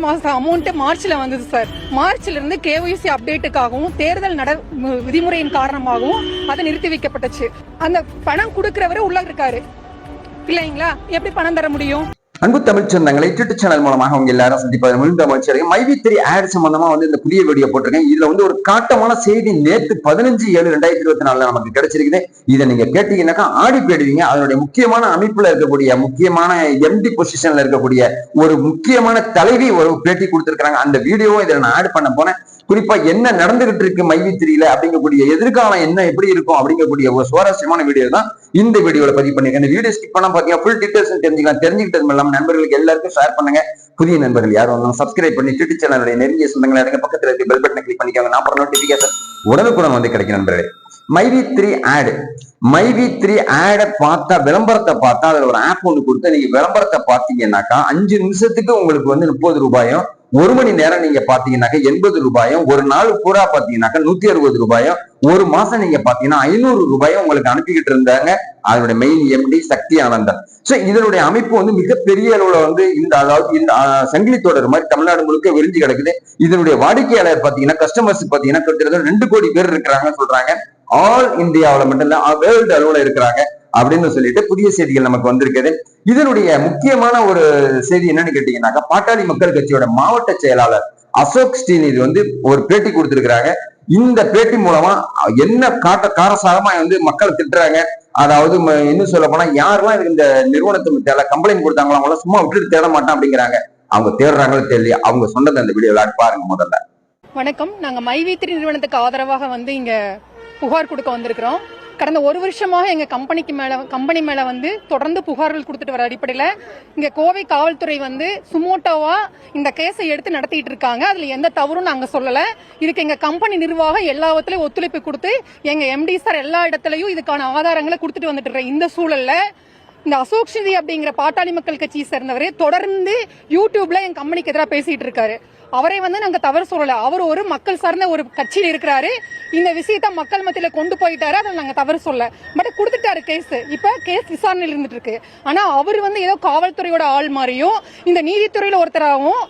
மாதம் அமௌண்ட்டு மார்ச்சில் வந்தது சார். மார்ச்ல இருந்து கேஒய்சி அப்டேட்டுக்காகவும் தேர்தல் விதிமுறையின் காரணமாகவும் அதை நிறுத்தி வைக்கப்பட்டுச்சு. அந்த பணம் கொடுக்கிறவரு உள்ள இருக்காரு இல்லைங்களா, எப்படி பணம் தர முடியும்? அன்பு தமிழ் சொந்தங்களை யூடியூப் சேனல் மூலமாக அவங்க எல்லாரும் சந்திப்பது முடிந்த மகிழ்ச்சி. மைவி3 ஆட் சம்பந்தமா இந்த புதிய வீடியோ போட்டிருக்கேன். இதுல ஒரு காட்டமான செய்தி நேற்று 15/7/2024 நமக்கு கிடைச்சிருக்குது. இதை நீங்க கேட்டீங்கன்னாக்கா ஆடி போயிடுவீங்க. அதனுடைய முக்கியமான அமைப்புல இருக்கக்கூடிய முக்கியமான எம்டி பொசிஷன்ல இருக்கக்கூடிய ஒரு முக்கியமான தலைவி ஒரு பேட்டி கொடுத்திருக்காங்க. அந்த வீடியோவும் இதில் நான் ஆட் பண்ண போனேன். குறிப்பா என்ன நடந்துகிட்டு இருக்கு மைவி3ல அப்படிங்கக்கூடிய எதிர்காலம் என்ன எப்படி இருக்கும் அப்படிங்கக்கூடிய ஒரு சுவாரஸ்யமான வீடியோ தான் இந்த வீடியோல பதிவு பண்ணிருக்கேன். இந்த வீடியோ ஸ்கிப் பண்ண பாத்தீங்கன்னா ஃபுல் டீடைல்ஸ் தெரிஞ்சுக்கலாம். தெரிஞ்சுக்கிட்டது இல்லாம நண்பர்களுக்கு எல்லாருக்கும் ஷேர் பண்ணுங்க. புதிய நண்பர்கள் யாரும் வந்தாலும் சப்ஸ்கிரைப் பண்ணி யூடியூப் சேனலுடைய நெருங்கிய சொந்தங்களை இருக்க பக்கத்துல இருக்க பெல் பட்டனை கிளிக் பண்ணிக்கோங்க. நான் போற நோட்டிபிகேஷன் உடனுக்குடன் கிடைக்கும் நண்பர்களே. மைவி3 ஆட் மைவி3 ஆட பார்த்தா விளம்பரத்தை பார்த்தா அதுல ஒரு ஆப் ஒன்று கொடுத்து நீங்க விளம்பரத்தை பார்த்தீங்கன்னாக்கா 5 நிமிஷத்துக்கு உங்களுக்கு 30 ரூபாயும், 1 மணி நேரம் நீங்க பாத்தீங்கன்னாக்க 80 ரூபாயும், ஒரு நாள் பூரா பாத்தீங்கன்னாக்க 160 ரூபாயும், ஒரு மாசம் நீங்க பாத்தீங்கன்னா 500 ரூபாயும் உங்களுக்கு அனுப்பிக்கிட்டு இருந்தாங்க அதனுடைய மெயின் எம்டி சக்தி ஆனந்தன். சோ இதனுடைய அமைப்பு மிகப்பெரிய அளவுல இந்த அதாவது இந்த சங்கிலி தொடர் மாதிரி தமிழ்நாடு முழுக்க விரிஞ்சு கிடக்குது. இதனுடைய வாடிக்கையாளர் பாத்தீங்கன்னா கஸ்டமர்ஸ் பாத்தீங்கன்னா கிட்டத்தட்ட 2 கோடி பேர் இருக்கிறாங்கன்னு சொல்றாங்க. ஆல் இந்தியாவில மட்டும் இல்ல வேர்ல்டு அளவுல இருக்கிறாங்க அப்படின்னு சொல்லிட்டு புதிய செய்திகள் நமக்கு வந்திருக்குது. இதனுடைய முக்கியமான ஒரு செய்தி என்னன்னு கேட்டீங்கன்னாக்கா பாட்டாளி மக்கள் கட்சியோட மாவட்ட செயலாளர் அசோக் ஸ்ரீநிதி ஒரு பேட்டி கொடுத்திருக்கிறாங்க. இந்த பேட்டி மூலமா என்ன காரசாரமா மக்களை திட்டுறாங்க. அதாவது இன்னும் சொல்ல போனா யாரெல்லாம் இந்த நிறுவனத்தை கம்ப்ளைண்ட் கொடுத்தாங்களோ அவங்கள சும்மா விட்டுட்டு தேட மாட்டான் அப்படிங்கிறாங்க. அவங்க தேடுறாங்களோ தெரியல. அவங்க சொன்னது அந்த வீடியோல பாருங்க. முதல்ல வணக்கம். நாங்க மைவி3 நிறுவனத்துக்கு ஆதரவாக இங்க புகார் கொடுக்க வந்திருக்கிறோம். கடந்த 1 வருஷமாக எங்க கம்பெனி மேல தொடர்ந்து புகார்கள் கொடுத்துட்டு வர அடிப்படையில இங்க கோவை காவல்துறை சுமோட்டோவா இந்த கேஸை எடுத்து நடத்திட்டு இருக்காங்க. அதுல எந்த தவறும் நாங்க சொல்லல. இதுக்கு எங்க கம்பெனி நிர்வாகம் எல்லாத்துலயும் ஒத்துழைப்பு கொடுத்து எங்க எம்டி சார் எல்லா இடத்துலயும் இதுக்கான ஆதாரங்களை கொடுத்துட்டு வந்துட்டு இருக்க இந்த சூழல்ல இந்த அசோக் ஸ்ரீநிதி அப்படிங்கிற பாட்டாளி மக்கள் கட்சியை சேர்ந்தவரே தொடர்ந்து யூடியூப்ல என் கம்பெனிக்கு எதிராக பேசிட்டு இருக்காரு. அவரை நாங்க தவறு சொல்லல. அவர் ஒரு மக்கள் சார்ந்த ஒரு கட்சியில் இருக்கிறாரு. இந்த விஷயத்த மக்கள் மத்தியில கொண்டு போயிட்டாரு. அதை நாங்க தவறு சொல்ல. பட் கொடுத்துட்டாரு கேஸ். இப்ப கேஸ் விசாரணையில் இருந்துட்டு இருக்கு. ஆனா அவர் ஏதோ காவல்துறையோட ஆள் மாதிரியும் இந்த நீதித்துறையில ஒருத்தராகவும்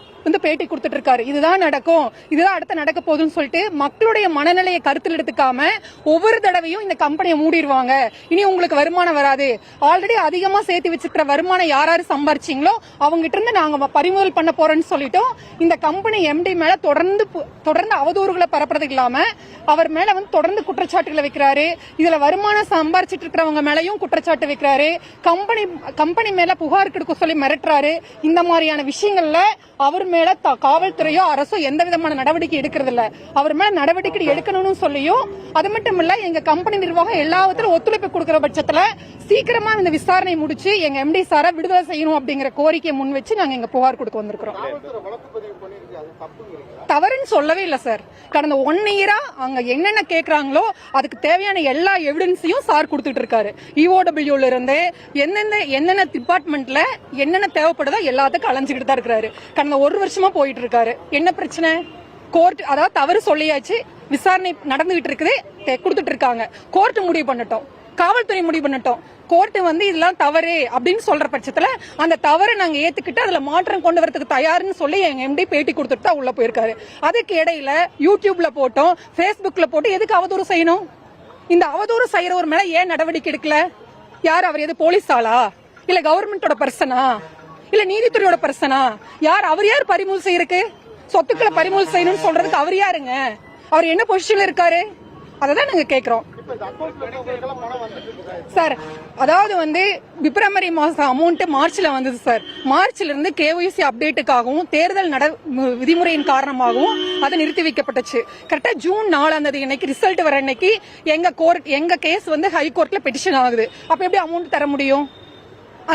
பேட்டி கொடுத்துட்டு இருக்காரு. இதுதான் நடக்கும், இதுதான் அடுத்து நடக்க போகுதுன்னு சொல்லிட்டு மக்களுடைய மனநிலையை கருத்தில் எடுத்துக்காம ஒவ்வொரு தடவையும் இந்த கம்பெனியை மூடிடுவாங்க, இனி உங்களுக்கு வருமானம் வராது, ஆல்ரெடி அதிகமா சேர்த்து வச்சுக்கிற வருமானம் யாராரு சம்பாரிச்சிங்களோ அவங்க கிட்ட இருந்து நாங்க பறிமுதல் பண்ண போறோம்னு சொல்லிட்டோம். இந்த கம்பெனி எம்டி மேல தொடர்ந்து அவதூறுகளை பரப்புறது இல்லாம அவர் மேல தொடர்ந்து குற்றச்சாட்டுகளை வைக்கிறாரு. இதுல வருமானம் சம்பாரிச்சிட்டு இருக்கிறவங்க மேலையும் குற்றச்சாட்டு வைக்கிறாரு. கம்பெனி மேல புகார் கொடுக்க சொல்லி மிரட்டுறாரு. இந்த மாதிரியான விஷயங்கள்ல அவர் மேல காவல்துறையோ அரசோ எந்த விதமான நடவடிக்கை எடுக்கிறது இல்ல. அவர் மேல நடவடிக்கை எடுக்கணும்னு சொல்லியும் அது மட்டும் இல்ல எங்க கம்பெனி நிர்வாகம் எல்லாத்திலும் ஒத்துழைப்பு கொடுக்கிற பட்சத்துல சீக்கிரமா இந்த விசாரணை முடிச்சு எங்க எம்டி சாரை விடுதலை செய்யணும் அப்படிங்கிற கோரிக்கையை முன் வச்சு நாங்க எங்க புகார் கொடுக்க வந்திருக்கிறோம். தவறுன்னு சொல்லவே இல்ல சார். கடந்த 1 இயரா அங்க என்னென்ன கேக்குறாங்களோ அதுக்கு தேவையான எல்லா எவிடன்ஸையும் சார் கொடுத்துட்டு இருக்காரு. இஓடபிள்யூல இருந்து என்னென்ன டிபார்ட்மெண்ட்ல என்னென்ன தேவைப்படுதோ எல்லாத்துக்கும் அலைஞ்சுக்கிட்டு தான் இருக்கிறாரு. கடந்த 1 வருஷமா போயிட்டு இருக்காரு. என்ன பிரச்சனை? கோர்ட் அதாவது தவறு சொல்லியாச்சு, விசாரணை நடந்துகிட்டு இருக்குது, கொடுத்துட்டு இருக்காங்க. கோர்ட் முடிவு பண்ணட்டும், காவல்துறை முடிவு பண்ணட்டும். கோர்ட் இதெல்லாம் தவறு அப்படின்னு சொல்ற பட்சத்துல அந்த தவறை நாங்க ஏத்துக்கிட்டு அதுல மாற்றம் கொண்டு வரதுக்கு தயாருன்னு சொல்லி எங்க எம்டி பேட்டி கொடுத்துட்டு தான் உள்ள போயிருக்காரு. அதுக்கு இடையில யூடியூப்ல போட்டோம், பேஸ்புக்ல போட்டு எதுக்கு அவதூறு செய்யணும்? இந்த அவதூறு செய்யறவர் மேல ஏன் நடவடிக்கை எடுக்கல? யார் அவர்? எது போலீஸ் ஆளா, இல்ல கவர்மெண்டோட பர்சனா, இல்ல நீதித்துறையோட பர்சனா? அவர் யார் பறிமுதல் செய்யறதுக்கு? சொத்துக்களை பறிமுதல் செய்யணும்னு சொல்றதுக்கு அவர் யாருங்க? அவர் என்ன பொசிஷன்ல இருக்காரு? அததான் நாங்க கேக்குறோம் சார். அதாவது பிப்ரவரி மாசம் அமௌண்ட் மார்ச்ல வந்தது சார். மார்ச்ல இருந்து கேஒய்சி அப்டேட்டுக்காகவும் தேர்தல் விதிமுறையின் காரணமாகவும் அதை நிறுத்தி வைக்கப்பட்டுச்சு. கரெக்டா ஜூன் 4ஆம் தேதி அன்னைக்கு ரிசல்ட் வர அன்னைக்கு எங்க கேஸ் ஹை கோர்ட்ல பெட்டிஷன் ஆகுது. அப்ப எப்படி அமௌண்ட் தர முடியும்?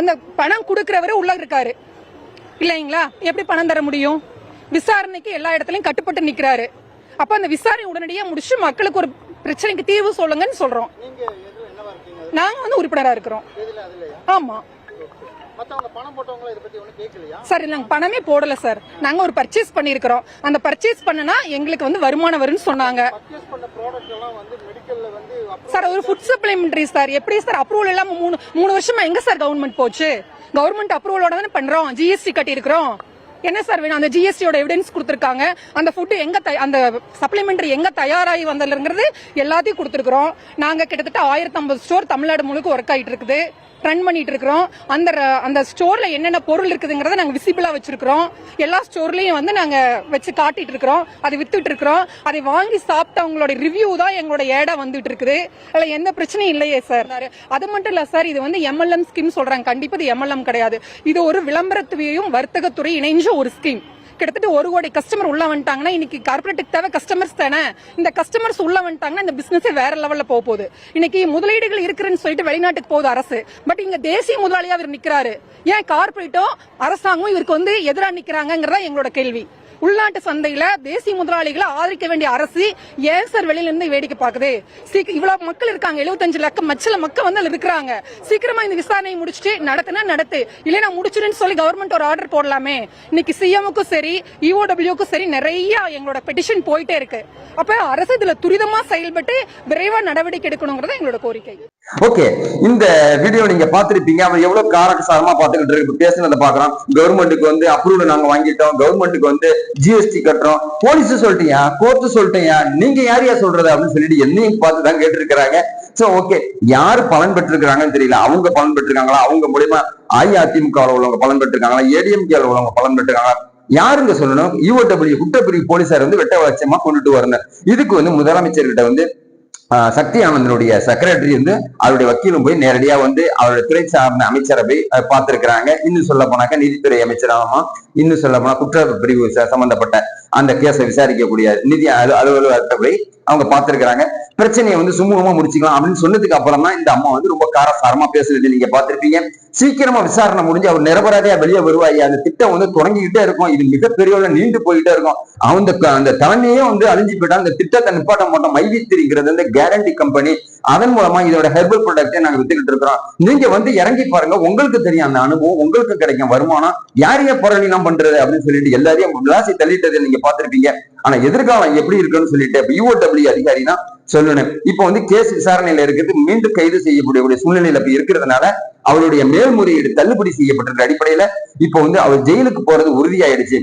அந்த பணம் கொடுக்கிறவரு உள்ள இருக்காரு இல்லைங்களா, எப்படி பணம் தர முடியும்? விசாரணைக்கு எல்லா இடத்துலயும் கட்டுப்பட்டு நிக்கிறாரு. அப்ப அந்த விசாரணை உடனடியா முடிச்சு மக்களுக்கு ஒரு பிரச்சனைக்கு தீர்வு சொல்லுங்கன்னு சொல்றோம். நாங்க உறுப்பினரா இருக்கிறோம். ஆமா சார். நாங்க பணமே போடல சார். நாங்க ஒரு பர்ச்சேஸ் பண்ணிருக்கிறோம். அந்த பர்ச்சேஸ் பண்ணனா எங்களுக்கு வருமானம் வரும்னு சொன்னாங்க சார். ஒரு ஃபுட் சப்ளிமெண்டரி சார். எப்படி சார் அப்ரூவல் எல்லாம் 3 வருஷமா எங்க சார் கவர்மெண்ட் போச்சு? கவர்மெண்ட் அப்ரூவலோட தானே பண்றோம். ஜிஎஸ்டி கட்டி இருக்கிறோம். என்ன சார் வேணும்? அந்த ஜிஎஸ்டியோட எவிடன்ஸ் கொடுத்துருக்காங்க. அந்த ஃபுட் எங்க அந்த சப்ளிமெண்டரி எங்க தயாராகி வந்ததுங்கிறது எல்லாத்தையும் கொடுத்துருக்கோம். நாங்க கிட்டத்தட்ட 1050 ஸ்டோர் தமிழ்நாடு முழுக்க ஒர்க் ஆயிட்டு இருக்குது, ரன் பண்ணிட்டு இருக்கிறோம். அந்த ஸ்டோர்ல என்னென்ன பொருள் இருக்குதுங்கிறத நாங்க விசிபிளா வச்சிருக்கிறோம். எல்லா ஸ்டோர்லயும் வந்து நாங்க வச்சு காட்டிட்டு இருக்கிறோம், அதை வித்துட்டு இருக்கிறோம். அதை வாங்கி சாப்பிட்டவங்களோட ரிவ்யூ தான் எங்களோட ஏடா வந்துட்டு இருக்குது. அதுல எந்த பிரச்சனையும் இல்லையே சார். அது மட்டும் இல்ல சார், இது வந்து எம்எல்எம் ஸ்கீம் சொல்றாங்க. கண்டிப்பா இது எம்எல்எம் கிடையாது. இது ஒரு விளம்பரத்துறையும் வர்த்தகத்துறை இணைஞ்ச ஒரு ஸ்கீம். கிட்டத்தட்ட 1 கோடி கஸ்டமர் உள்ள வந்துட்டாங்கன்னா, இன்னைக்கு கார்பரேட்டுக்கு தேவை கஸ்டமர்ஸ் தானே. இந்த கஸ்டமர்ஸ் உள்ள வந்துட்டாங்கன்னா இந்த பிசினஸே வேற லெவல்ல போகுது. இன்னைக்கு முதலீடுகள் இருக்குன்னு சொல்லிட்டு வெளிநாட்டுக்கு போகுது அரசு. பட் இங்க தேசிய முதலாளியா இவர் நிக்கிறாரு. ஏன் கார்பரேட்டும் அரசாங்கம் இவருக்கு வந்து எதிராக நிக்கிறாங்கிறதா எங்களோட கேள்வி. உள்நாட்டு சந்தையில தேசிய முதலாளிகளை ஆதரிக்க வேண்டிய அரசு ஏன் சார் வெளியில இருந்து வேடிக்கை பாக்குது? இவ்வளவு மக்கள் இருக்காங்க, 75 லட்சம் மக்கள் வந்து இருக்கிறாங்க. சீக்கிரமா இந்த விசாரணையை முடிச்சுட்டு நடத்து இல்லைன்னா முடிச்சிருன்னு சொல்லி கவர்மெண்ட் ஒரு ஆர்டர் போடலாமே. இன்னைக்கு சிஎம்முக்கும் சரி இஓடபிள்யூக்கும் சரி நிறைய எங்களோட பெட்டிஷன் போயிட்டே இருக்கு. அப்ப அரசு இதுல துரிதமா செயல்பட்டு விரைவா நடவடிக்கை எடுக்கணுங்கிறத எங்களோட கோரிக்கை. ஓகே, இந்த வீடியோ நீங்க பாத்திருப்பீங்க. அவன் எவ்வளவு காரசாரமா பாத்துக்கிட்டு இருக்கு. பேசுனதை பாக்குறோம். கவர்மெண்ட்டுக்கு வந்து அப்ரூவல் நாங்க வாங்கிட்டோம், கவர்மெண்ட்டுக்கு வந்து ஜிஎஸ்டி கட்டுறோம், போலீஸ் சொல்லிட்டியா, கோர்ட்டு சொல்லிட்டியா, நீங்க யாரையா சொல்றது அப்படின்னு சொல்லிட்டு என்னையும் பார்த்துதான் கேட்டு இருக்கிறாங்க. சோ ஓகே, யாரு பலன் பெற்றிருக்கிறாங்கன்னு தெரியல. அவங்க பலன் பெற்றிருக்காங்களா, அவங்க மூலியமா அஇஅதிமுக உள்ளவங்க பலன் பெற்றிருக்காங்களா, ஏடிஎம்கே உள்ளவங்க பலன் பெற்றிருக்காங்களா, யாருங்க சொல்லணும்? யுஓடபிள்யூ குற்றப்பிரிவு போலீசார் வந்து வெட்ட வச்சமா கொண்டுட்டு வரணும். இதுக்கு வந்து முதலமைச்சர்கிட்ட வந்து சக்தி ஆனந்தனுடைய செக்ரட்டரி வந்து அவருடைய வக்கீலும் போய் நேரடியா வந்து அவருடைய துறை சார்ந்த அமைச்சரை போய் பார்த்திருக்கிறாங்க. இன்னும் சொல்ல போனாக்க நீதித்துறை அமைச்சராகமா, இன்னும் சொல்ல போனா குற்றப்பிரிவு சம்பந்தப்பட்ட அந்த கேஸை விசாரிக்கக்கூடிய நிதி அலுவலகத்தை போய் அவங்க பார்த்திருக்கிறாங்க. பிரச்சனையை வந்து சுமூகமா முடிச்சுக்கலாம் அப்படின்னு சொன்னதுக்கு அப்புறம் தான் இந்த அம்மா வந்து ரொம்ப காரசாரமா பேசுறது நீங்க பார்த்திருப்பீங்க. சீக்கிரமா விசாரணை முடிஞ்சு அவர் நிரபராதியா வெளியே வருவாய். அந்த திட்டம் வந்து தொடங்கிக்கிட்டே இருக்கும். இது மிகப்பெரிய நீண்டு போயிட்டே இருக்கும். அந்த தலைமையே வந்து அழிஞ்சு போயிட்டா அந்த திட்டத்தை நிப்பாட்ட மாட்டோம். மைவித்திரிங்கிறது வந்து கேரண்டி கம்பெனி. அதன் மூலமா இதோட ஹெர்பல் ப்ராடக்டை நாங்க வித்துக்கிட்டு இருக்கிறோம். நீங்க வந்து இறங்கி பாருங்க, உங்களுக்கு தெரியும் அந்த அனுபவம், உங்களுக்கு கிடைக்கும் வருமானம். யாரைய புரளிலாம் பண்றது அப்படின்னு சொல்லிட்டு எல்லாரையும் விளாசி தள்ளிட்டதை நீங்க பார்த்திருப்பீங்க. ஆனா எதிர்காலம் எப்படி இருக்குன்னு சொல்லிட்டு யுஓடபிள்யூ அதிகாரி தான் சொல்லணும். இப்ப வந்து கேஸ் விசாரணையில இருக்கிறது, மீண்டும் கைது செய்யக்கூடிய சூழ்நிலையில இருக்கிறதுனால அவருடைய மேல்முறையீடு தள்ளுபடி செய்யப்பட்டிருக்க அடிப்படையில இப்ப வந்து அவர் ஜெயிலுக்கு போறது உறுதியாயிடுச்சு.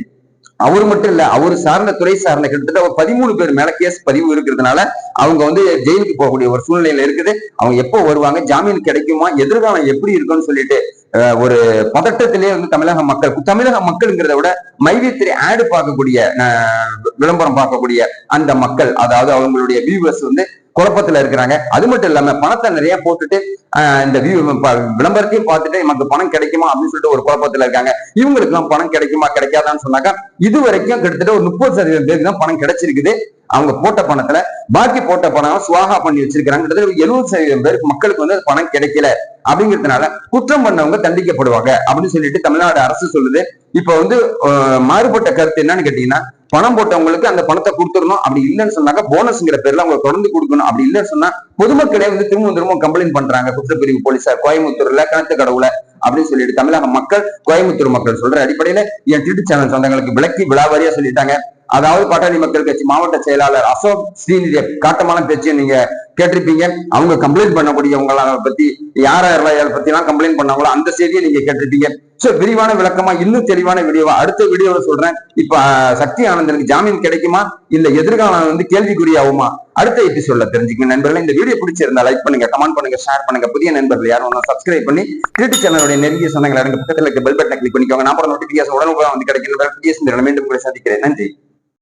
அவர் மட்டும் இல்ல, அவர் சார்ந்த துறை சார்ந்த கிட்டத்தட்ட 13 பேர் மேல கேஸ் பதிவு இருக்கிறதுனால அவங்க வந்து ஜெயிலுக்கு போகக்கூடிய ஒரு சூழ்நிலையில இருக்குது. அவங்க எப்போ வருவாங்க, ஜாமீன் கிடைக்குமா, எதிர்காலம் எப்படி இருக்குன்னு சொல்லிட்டு ஒரு பதட்டத்திலேயே வந்து தமிழக மக்கள்ங்கிறத விட மைவித்திரி ஆடு பார்க்கக்கூடிய விளம்பரம் பார்க்கக்கூடிய அந்த மக்கள், அதாவது அவங்களுடைய வியூவர்ஸ் வந்து குழப்பத்துல இருக்கிறாங்க. அது மட்டும் இல்லாம பணத்தை நிறைய போட்டுட்டு இந்த விளம்பரத்தையும் பார்த்துட்டு நமக்கு பணம் கிடைக்குமா அப்படின்னு சொல்லிட்டு ஒரு குழப்பத்துல இருக்காங்க. இவங்களுக்கு எல்லாம் பணம் கிடைக்குமா கிடைக்காதான்னு சொன்னாக்கா இது வரைக்கும் கிட்டத்தட்ட ஒரு 30% பேருக்கு தான் பணம் கிடைச்சிருக்குது. அவங்க போட்ட பணத்துல பாக்கி போட்ட பணம் சுவாகா பண்ணி வச்சிருக்கிறாங்க. கிட்டத்தட்ட 70% பேருக்கு மக்களுக்கு வந்து பணம் கிடைக்கல. அப்படிங்கிறதுனால குற்றம் பண்ணவங்க தண்டிக்கப்படுவாங்க அப்படின்னு சொல்லிட்டு தமிழ்நாடு அரசு சொல்லுது. இப்ப வந்து மாறுபட்ட கருத்து என்னன்னு கேட்டீங்கன்னா, பணம் போட்டவங்களுக்கு அந்த பணத்தை கொடுத்துடணும். அப்படி இல்லைன்னு சொன்னாக்க போனஸ்ங்கிற பேர்ல அவங்க தொடர்ந்து கொடுக்கணும். அப்படி இல்லைன்னு சொன்னா பொதுமக்களே வந்து திரும்ப கம்ப்ளைண்ட் பண்றாங்க குற்றப்பிரிவு போலீசார் கோயம்புத்தூர்ல கிணத்து கடவுல அப்படின்னு சொல்லிட்டு தமிழக மக்கள், கோயம்புத்தூர் மக்கள் சொல்ற அடிப்படையில என் யூடியூப் சேனல் சொந்தங்களுக்கு விளக்கி விழாவாரியா சொல்லிட்டாங்க. அதாவது பாட்டாளி மக்கள் கட்சி மாவட்ட செயலாளர் அசோக் ஸ்ரீநிதி காட்டமான பேச்சு நீங்க கேட்டிருப்பீங்க. அவங்க கம்ப்ளைண்ட் பண்ணக்கூடியவங்கள பத்தி யார் பத்தி எல்லாம் கம்ப்ளைண்ட் பண்ணாங்களோ அந்த செய்தியை நீங்க கேட்டிருப்பீங்க. சோ விரிவான விளக்கமா இன்னும் தெளிவான வீடியோவா அடுத்த வீடியோல சொல்றேன். இப்ப சக்தி ஆனந்தனுக்கு ஜாமீன் கிடைக்குமா இல்ல எதிர்காலம் வந்து கேள்விக்குறியாகுமா அடுத்த எபிசோட்ல தெரிஞ்சுக்கணும். நண்பர்களே, இந்த வீடியோ பிடிச்சிருந்தா லைக் பண்ணுங்க, கமெண்ட் பண்ணுங்க, ஷேர் பண்ணுங்க. புதிய நண்பர்கள் யாரும் சப்ஸ்கிரைப் பண்ணி யூடியூப் சேனலுடைய நெருங்கிய சொந்தங்களை பக்கத்துல இருக்க பெல் பட்டனை கிளிக் பண்ணிக்கோங்க. நான் நோட்டிபிகேஷன் உடனுக்குடன் வந்து கிடைக்கும். மீண்டும் உங்களை சந்திக்கிறேன். நன்றி.